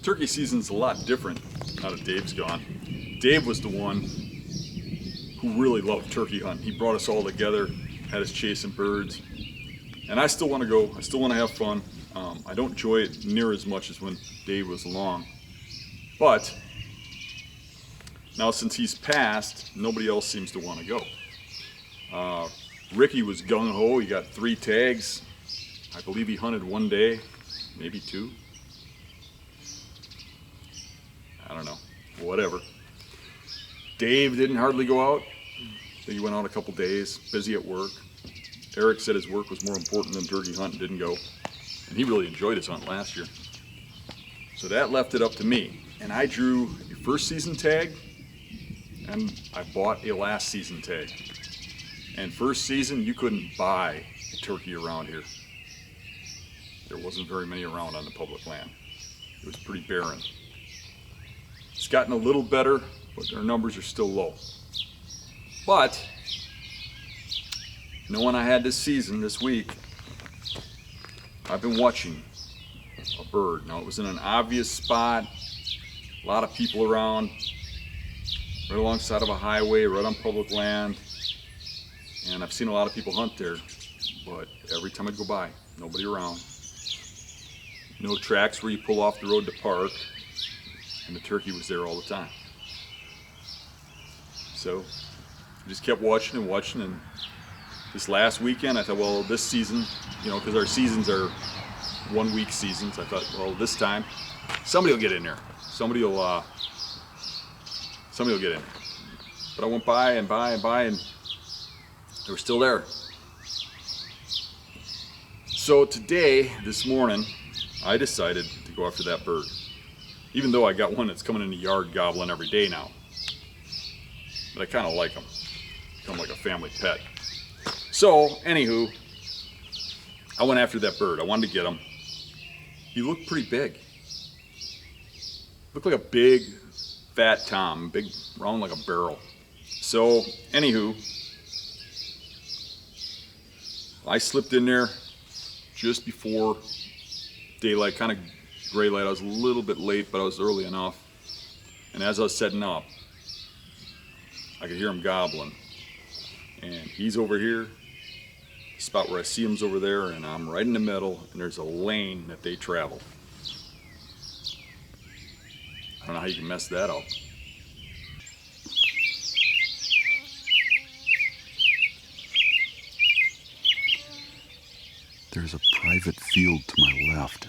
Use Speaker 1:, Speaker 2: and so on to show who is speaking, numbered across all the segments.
Speaker 1: turkey season's a lot different now that Dave's gone. Dave was the one who really loved turkey hunting. He brought us all together, had us chasing birds. And I still want to go. I still want to have fun. I don't enjoy it near as much as when Dave was along. But now since he's passed, nobody else seems to want to go. Ricky was gung-ho. He got 3 tags. I believe he hunted 1 day, maybe 2. I don't know. Whatever. Dave didn't hardly go out. He went out a couple days, busy at work. Eric said his work was more important than turkey hunting, didn't go. And he really enjoyed his hunt last year. So that left it up to me. And I drew a first season tag, and I bought a last season tag. And first season, you couldn't buy a turkey around here. There wasn't very many around on the public land. It was pretty barren. It's gotten a little better, but their numbers are still low. But knowing I had this season this week, I've been watching a bird. Now it was in an obvious spot, a lot of people around, right alongside of a highway, right on public land. And I've seen a lot of people hunt there, but every time I go by, nobody around. No tracks where you pull off the road to park, and the turkey was there all the time. So I just kept watching and watching, and this last weekend I thought, well, this season, because our seasons are 1 week seasons, I thought, well, this time somebody will get in there. Somebody will get in there. But I went by and they were still there. So today, this morning, I decided to go after that bird. Even though I got one that's coming in the yard gobbling every day now. But I kind of like him. Become like a family pet. So, anywho, I went after that bird. I wanted to get him. He looked pretty big. Looked like a big, fat tom. Big, round like a barrel. So, anywho, I slipped in there just before daylight, kind of gray light. I was a little bit late, but I was early enough. And as I was setting up, I could hear him gobbling. And he's over here. The spot where I see him's over there, and I'm right in the middle, and there's a lane that they travel. I don't know how you can mess that up.
Speaker 2: There's a private field to my left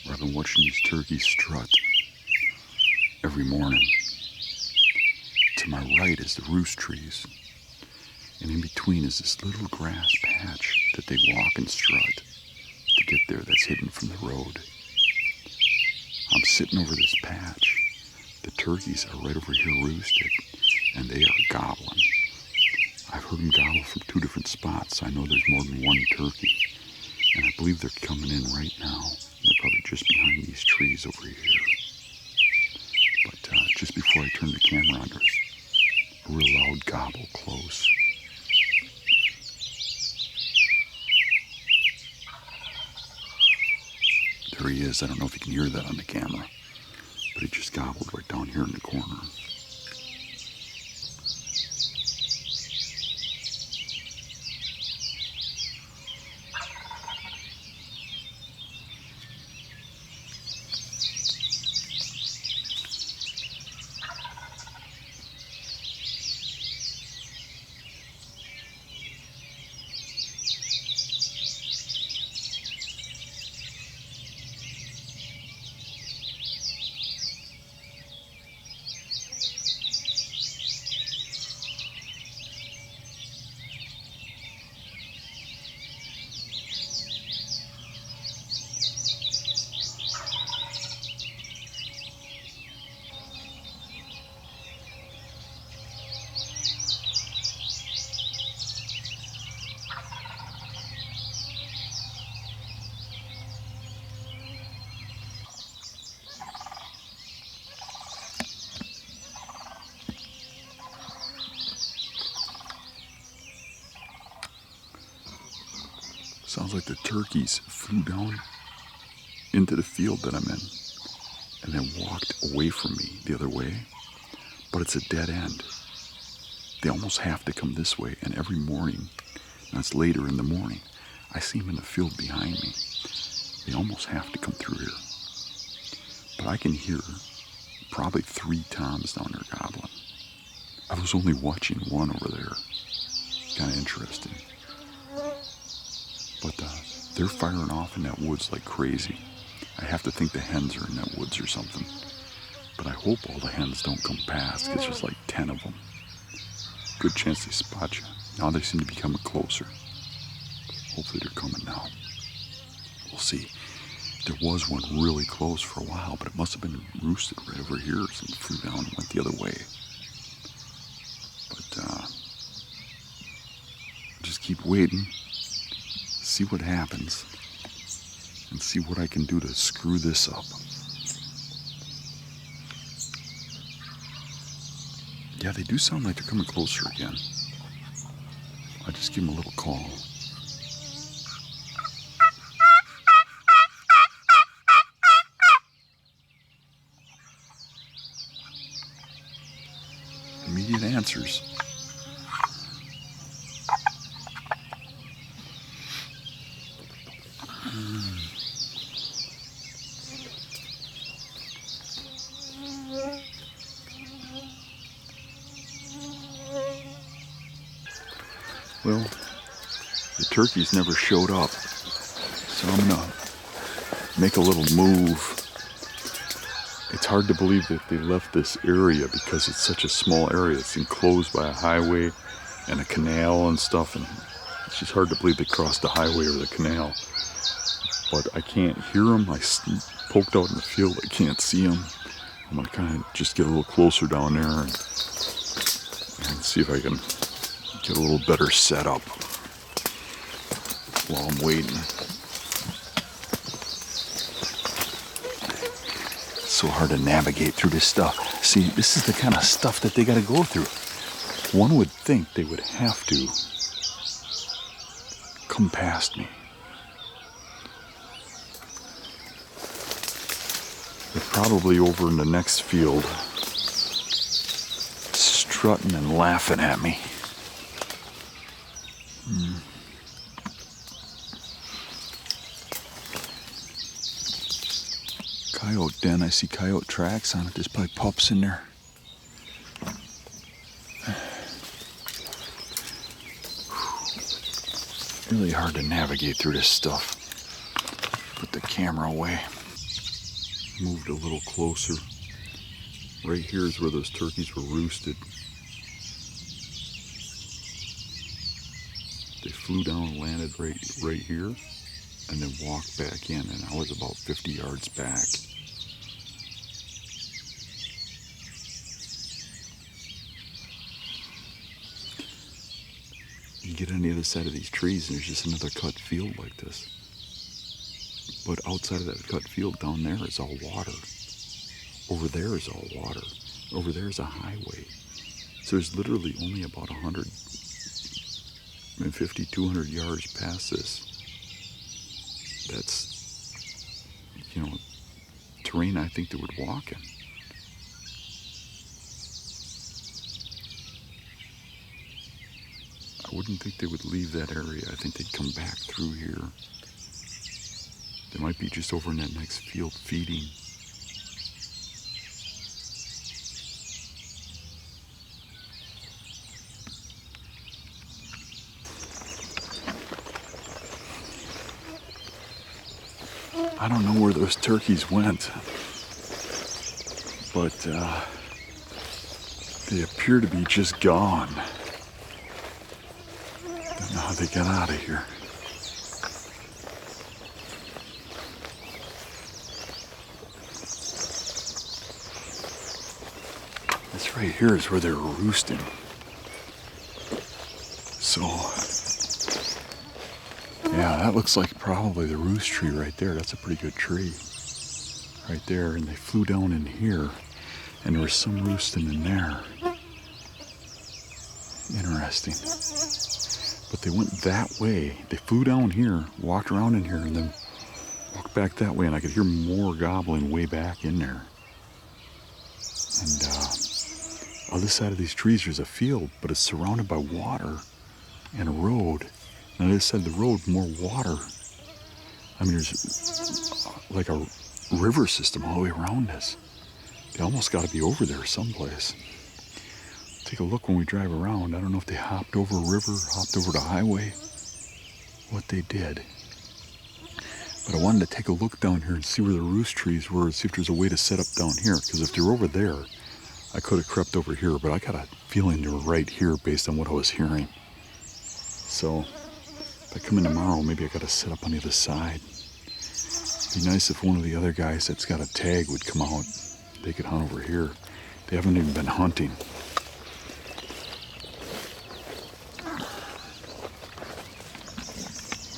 Speaker 2: where I've been watching these turkeys strut every morning. To my right is the roost trees, and in between is this little grass patch that they walk and strut to get there that's hidden from the road. I'm sitting over this patch. The turkeys are right over here roosted, and they are gobbling. I've heard them gobble from 2 different spots. I know there's more than 1 turkey. And I believe they're coming in right now. They're probably just behind these trees over here. But just before I turned the camera on, there's a real loud gobble close. There he is. I don't know if you can hear that on the camera, but he just gobbled right down here in the corner. Sounds like the turkeys flew down into the field that I'm in. and then walked away from me the other way, but it's a dead end. They almost have to come this way, and every morning, that's later in the morning, I see them in the field behind me. They almost have to come through here. But I can hear probably 3 toms down there gobbling. I was only watching one over there. Kind of interesting. But they're firing off in that woods like crazy. I have to think the hens are in that woods or something. But I hope all the hens don't come past, because there's like 10 of them. Good chance they spot you. Now they seem to be coming closer. Hopefully they're coming now. We'll see. There was one really close for a while, but it must have been roosted right over here. So it flew down and went the other way. But just keep waiting, see what happens, and see what I can do to screw this up. Yeah, they do sound like they're coming closer again. I just give them a little call. Immediate answers. Well, the turkeys never showed up, so I'm gonna make a little move. It's hard to believe that they left this area because it's such a small area. It's enclosed by a highway and a canal and stuff, and it's just hard to believe they crossed the highway or the canal. But I can't hear them. I poked out in the field. I can't see them. I'm gonna kind of just get a little closer down there and see if I can get a little better setup while I'm waiting. It's so hard to navigate through this stuff. See, this is the kind of stuff that they got to go through. One would think they would have to come past me. They're probably over in the next field, strutting and laughing at me. Coyote den. I see coyote tracks on it. There's probably pups in there. Really hard to navigate through this stuff. Put the camera away. Moved a little closer. Right here is where those turkeys were roosted. They flew down and landed right here, and then walked back in, and I was about 50 yards back. You get on the other side of these trees, and there's just another cut field like this. But outside of that cut field, down there is all water. Over there is all water. Over there is a highway. So there's literally only about 150, 200 yards past this. That's, terrain I think they would walk in. I wouldn't think they would leave that area. I think they'd come back through here. They might be just over in that next field feeding. I don't know where those turkeys went, but they appear to be just gone. Don't know how they got out of here. This right here is where they're roosting. So, yeah, that looks like probably the roost tree right there. That's a pretty good tree right there. And they flew down in here, and there was some roosting in there. Interesting. But they went that way. They flew down here, walked around in here, and then walked looked back that way and I could hear more gobbling way back in there. And other side of these trees, there's a field, but it's surrounded by water and a road. And on the other side of the road, more water. I mean, there's like a river system all the way around this. They almost got to be over there someplace. Take a look when we drive around. I don't know if they hopped over a river, hopped over the highway, what they did. But I wanted to take a look down here and see where the roost trees were and see if there's a way to set up down here. Because if they're over there, I could have crept over here, but I got a feeling they were right here based on what I was hearing. So if I come in tomorrow, maybe I got to set up on the other side. It'd be nice if one of the other guys that's got a tag would come out. They could hunt over here. They haven't even been hunting.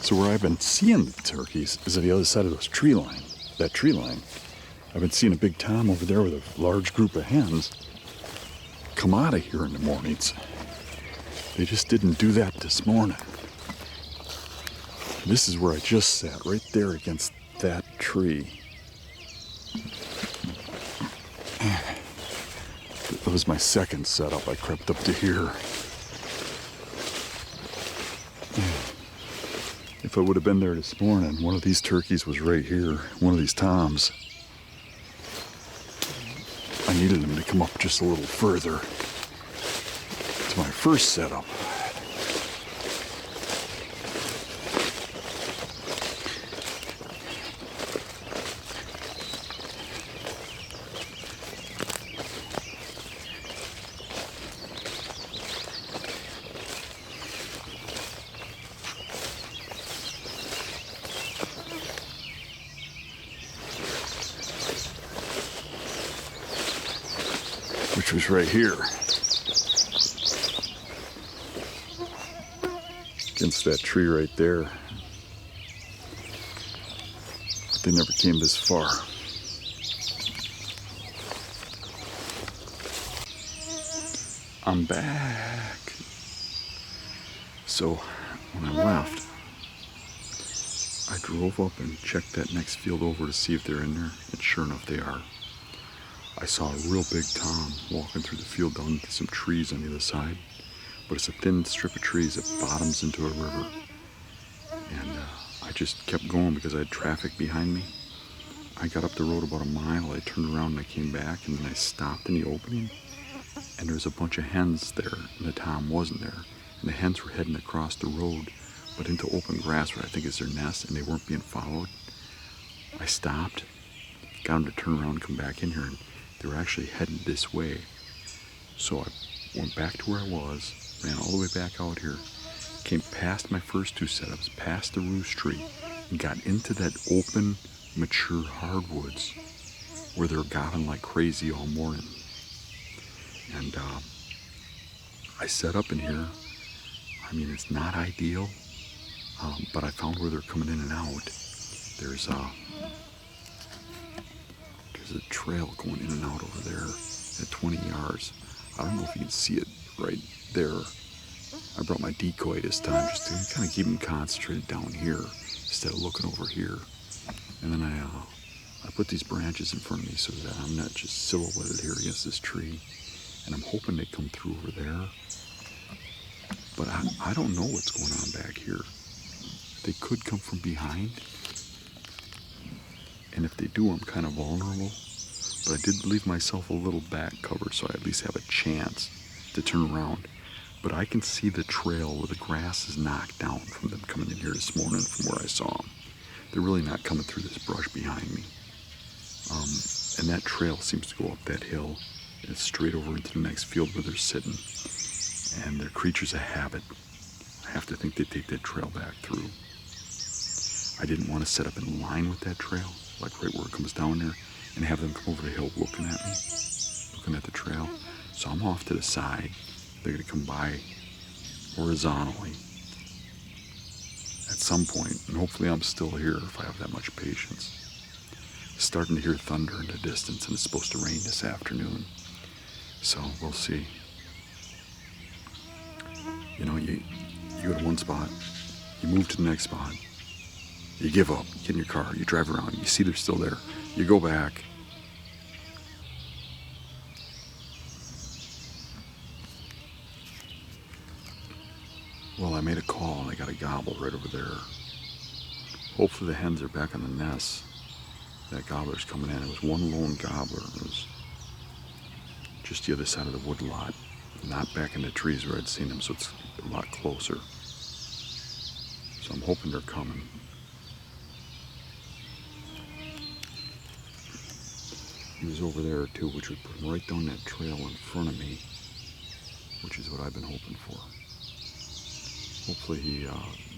Speaker 2: So where I've been seeing the turkeys is on the other side of those tree line. That tree line. I've been seeing a big tom over there with a large group of hens come out of here in the mornings. They just didn't do that this morning. This is where I just sat, right there against that tree. That was my second setup. I crept up to here. If I would have been there this morning, one of these turkeys was right here, one of these toms. I needed him to come up just a little further to my first setup. Which was right here. Against that tree right there. But they never came this far. I'm back. So when I left, I drove up and checked that next field over to see if they're in there, and sure enough they are. I saw a real big tom walking through the field down to some trees on the other side, but it's a thin strip of trees that bottoms into a river. And I just kept going because I had traffic behind me. I got up the road about a mile, I turned around and I came back, and then I stopped in the opening, and there's a bunch of hens there, and the tom wasn't there. And the hens were heading across the road, but into open grass where I think is their nest, and they weren't being followed. I stopped, got them to turn around and come back in here, and they were actually heading this way. So I went back to where I was, ran all the way back out here, came past my first two setups, past the roost tree, and got into that open, mature hardwoods where they're gobbling like crazy all morning. And I set up in here. I mean, it's not ideal, but I found where they're coming in and out. There's a trail going in and out over there at 20 yards. I don't know if you can see it right there. I brought my decoy this time just to kind of keep them concentrated down here instead of looking over here. And then I put these branches in front of me so that I'm not just silhouetted here against this tree. And I'm hoping they come through over there. But I don't know what's going on back here. They could come from behind. And if they do, I'm kind of vulnerable. But I did leave myself a little back cover so I at least have a chance to turn around. But I can see the trail where the grass is knocked down from them coming in here this morning from where I saw them. They're really not coming through this brush behind me. And that trail seems to go up that hill. And it's straight over into the next field where they're sitting. And they're creatures of habit. I have to think they take that trail back through. I didn't want to set up in line with that trail, like right where it comes down there, and have them come over the hill looking at me, looking at the trail. So I'm off to the side. They're going to come by horizontally at some point, and hopefully I'm still here if I have that much patience. Starting to hear thunder in the distance, and it's supposed to rain this afternoon. So we'll see. You know, you go to one spot, you move to the next spot, You give up, you get in your car, you drive around, you see they're still there, you go back. Well, I made a call and I got a gobble right over there. Hopefully the hens are back on the nest. That gobbler's coming in. It was one lone gobbler. It was just the other side of the wood lot, not back in the trees where I'd seen him, so it's a lot closer. So I'm hoping they're coming. He was over there too, which would put him right down that trail in front of me, which is what I've been hoping for. Hopefully he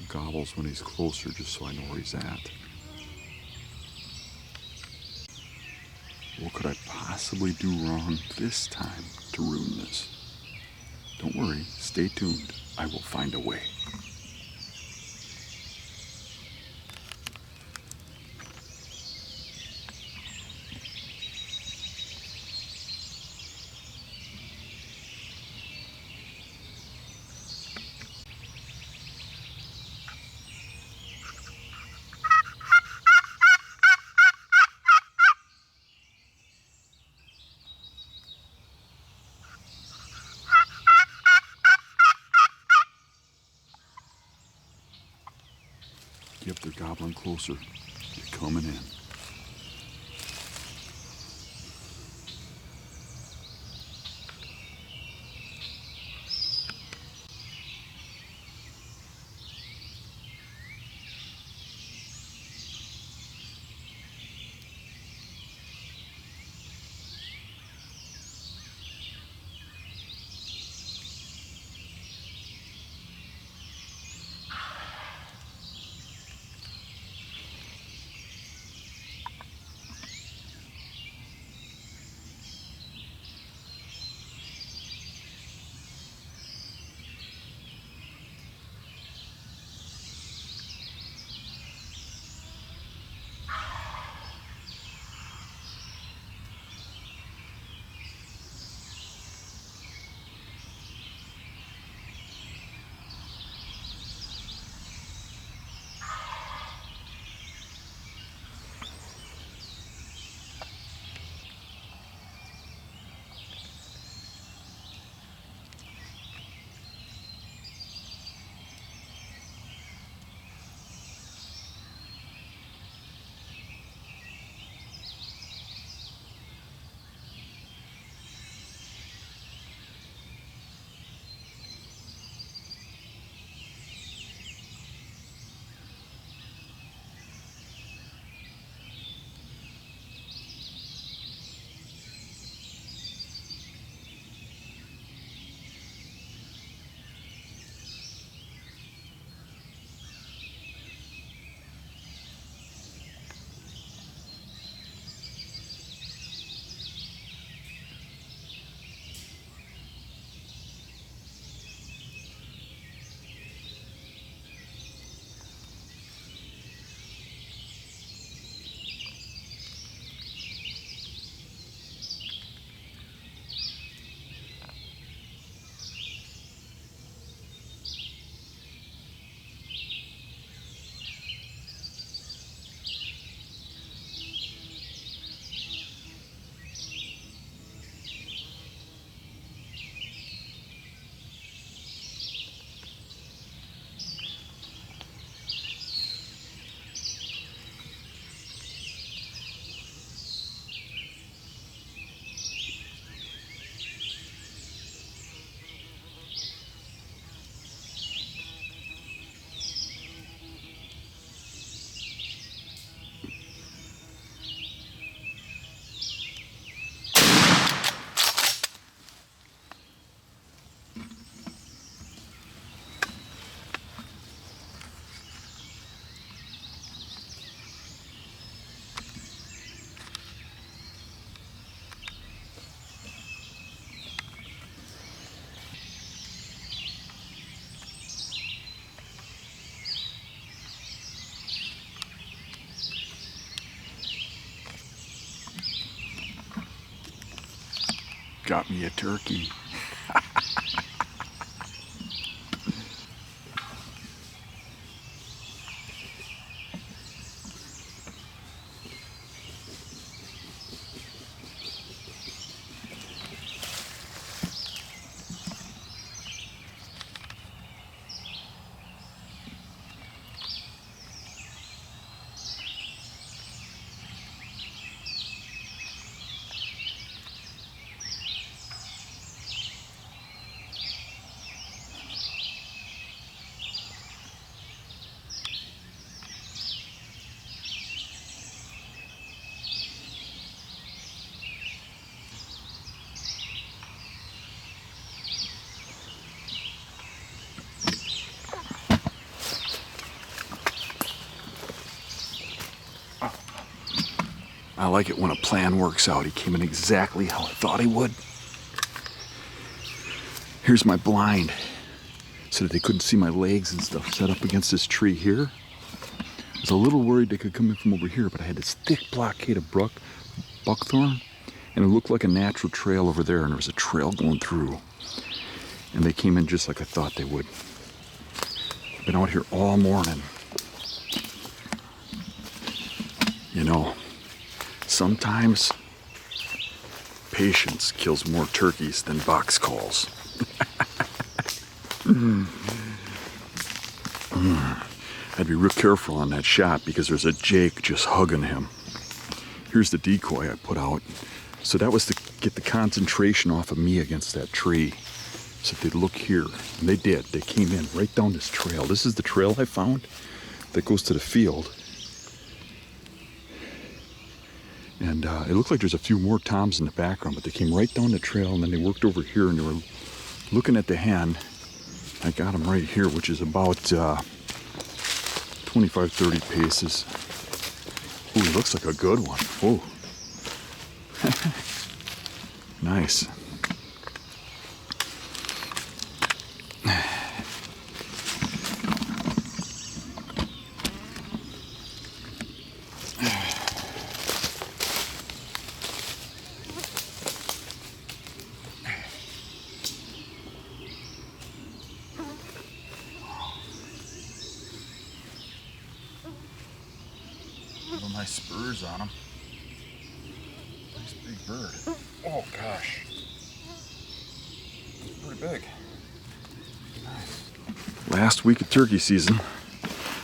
Speaker 2: gobbles when he's closer, just so I know where he's at. What could I possibly do wrong this time to ruin this? Don't worry, stay tuned. I will find a way. Yep, they're gobbling closer. They're coming in. Got me a turkey. I like it when a plan works out. He came in exactly how I thought he would. Here's my blind, so that they couldn't see my legs and stuff set up against this tree here. I was a little worried they could come in from over here, but I had this thick blockade of buckthorn, and it looked like a natural trail over there, and there was a trail going through. And they came in just like I thought they would. I've been out here all morning. You know, sometimes patience kills more turkeys than box calls. I'd be real careful on that shot because there's a jake just hugging him. Here's the decoy I put out. So that was to get the concentration off of me against that tree. So they'd look here. And they did. They came in right down this trail. This is the trail I found that goes to the field. And it looked like there's a few more toms in the background, but they came right down the trail and then they worked over here and they were looking at the hen. I got him right here, which is about 25, 30 paces. Ooh, he looks like a good one. Whoa. Nice. Little nice spurs on him. Nice big bird. Oh gosh. It's pretty big. Nice. Last week of turkey season.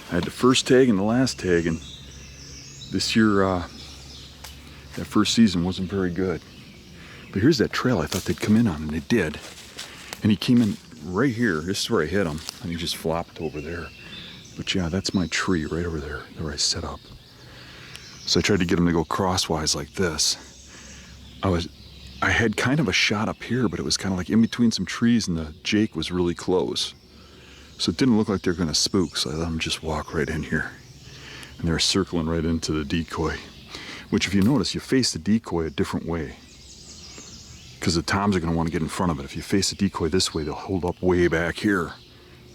Speaker 2: I had the first tag and the last tag, and this year that first season wasn't very good. But here's that trail I thought they'd come in on, and they did. And he came in right here. This is where I hit him, and he just flopped over there. But yeah, that's my tree right over there where I set up. So I tried to get him to go crosswise like this. I had kind of a shot up here, but it was kind of like in between some trees, and the jake was really close. So it didn't look like they're gonna spook, so I let them just walk right in here. And they're circling right into the decoy, which if you notice, you face the decoy a different way, because the toms are gonna wanna get in front of it. If you face the decoy this way, they'll hold up way back here.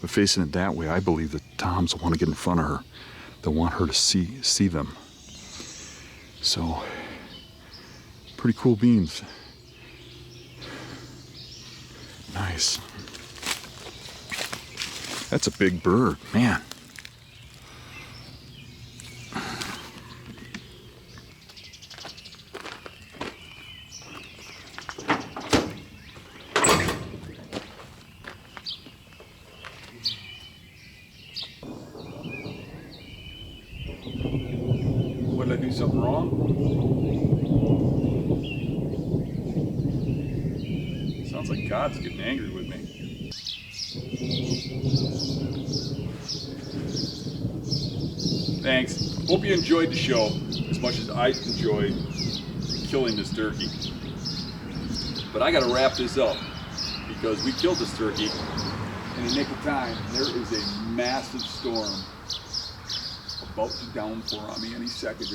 Speaker 2: But facing it that way, I believe the toms will wanna get in front of her. They'll want her to see them. So, pretty cool beans. Nice. That's a big bird, man.
Speaker 1: What, did I do something wrong? Sounds like God's getting angry with me. Thanks. Hope you enjoyed the show as much as I enjoyed killing this turkey. But I gotta wrap this up because we killed this turkey in the nick of time. There is a massive storm about to downpour on me any second.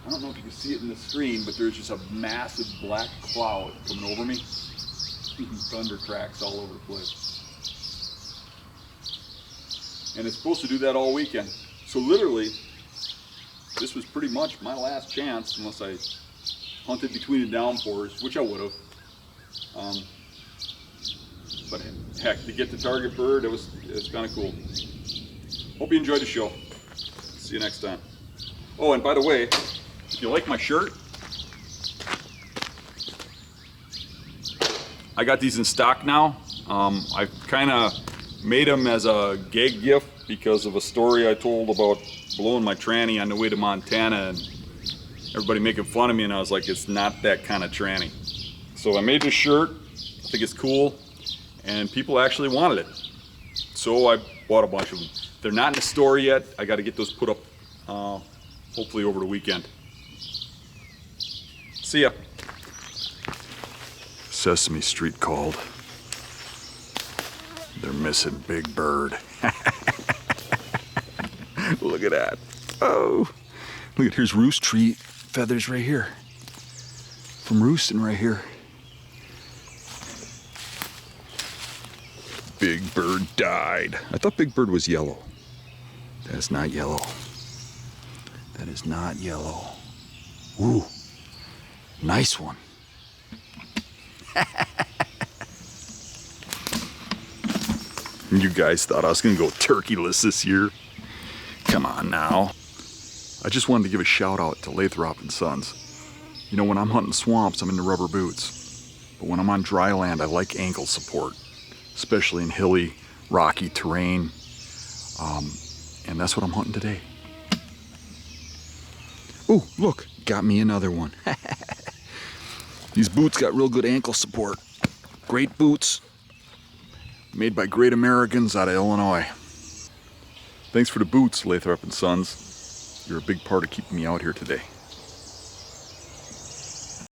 Speaker 1: I don't know if you can see it in the screen, but there's just a massive black cloud coming over me. Thunder cracks all over the place. And it's supposed to do that all weekend. So literally, this was pretty much my last chance, unless I hunted between the downpours, which I would have. But heck, to get the target bird, it was kind of cool. Hope you enjoyed the show. See you next time. Oh, and by the way, if you like my shirt, I got these in stock now. I kind of made them as a gag gift because of a story I told about blowing my tranny on the way to Montana and everybody making fun of me, and I was like, it's not that kind of tranny. So I made this shirt. I think it's cool, and people actually wanted it. So I bought a bunch of them. They're not in the store yet. I got to get those put up hopefully over the weekend. See ya.
Speaker 2: Sesame Street called. They're missing Big Bird. Look at that. Oh, look at, here's Roost Tree feathers right here. From roosting right here. Big Bird died. I thought Big Bird was yellow. That's not yellow. That is not yellow. Ooh, nice one. You guys thought I was gonna go turkeyless this year? Come on now. I just wanted to give a shout out to Lathrop and Sons. You know, when I'm hunting swamps, I'm into rubber boots. But when I'm on dry land, I like ankle support, especially in hilly, rocky terrain. And that's what I'm hunting today. Oh, look, got me another one. These boots got real good ankle support. Great boots, made by great Americans out of Illinois. Thanks for the boots, Lathrop and Sons. You're a big part of keeping me out here today.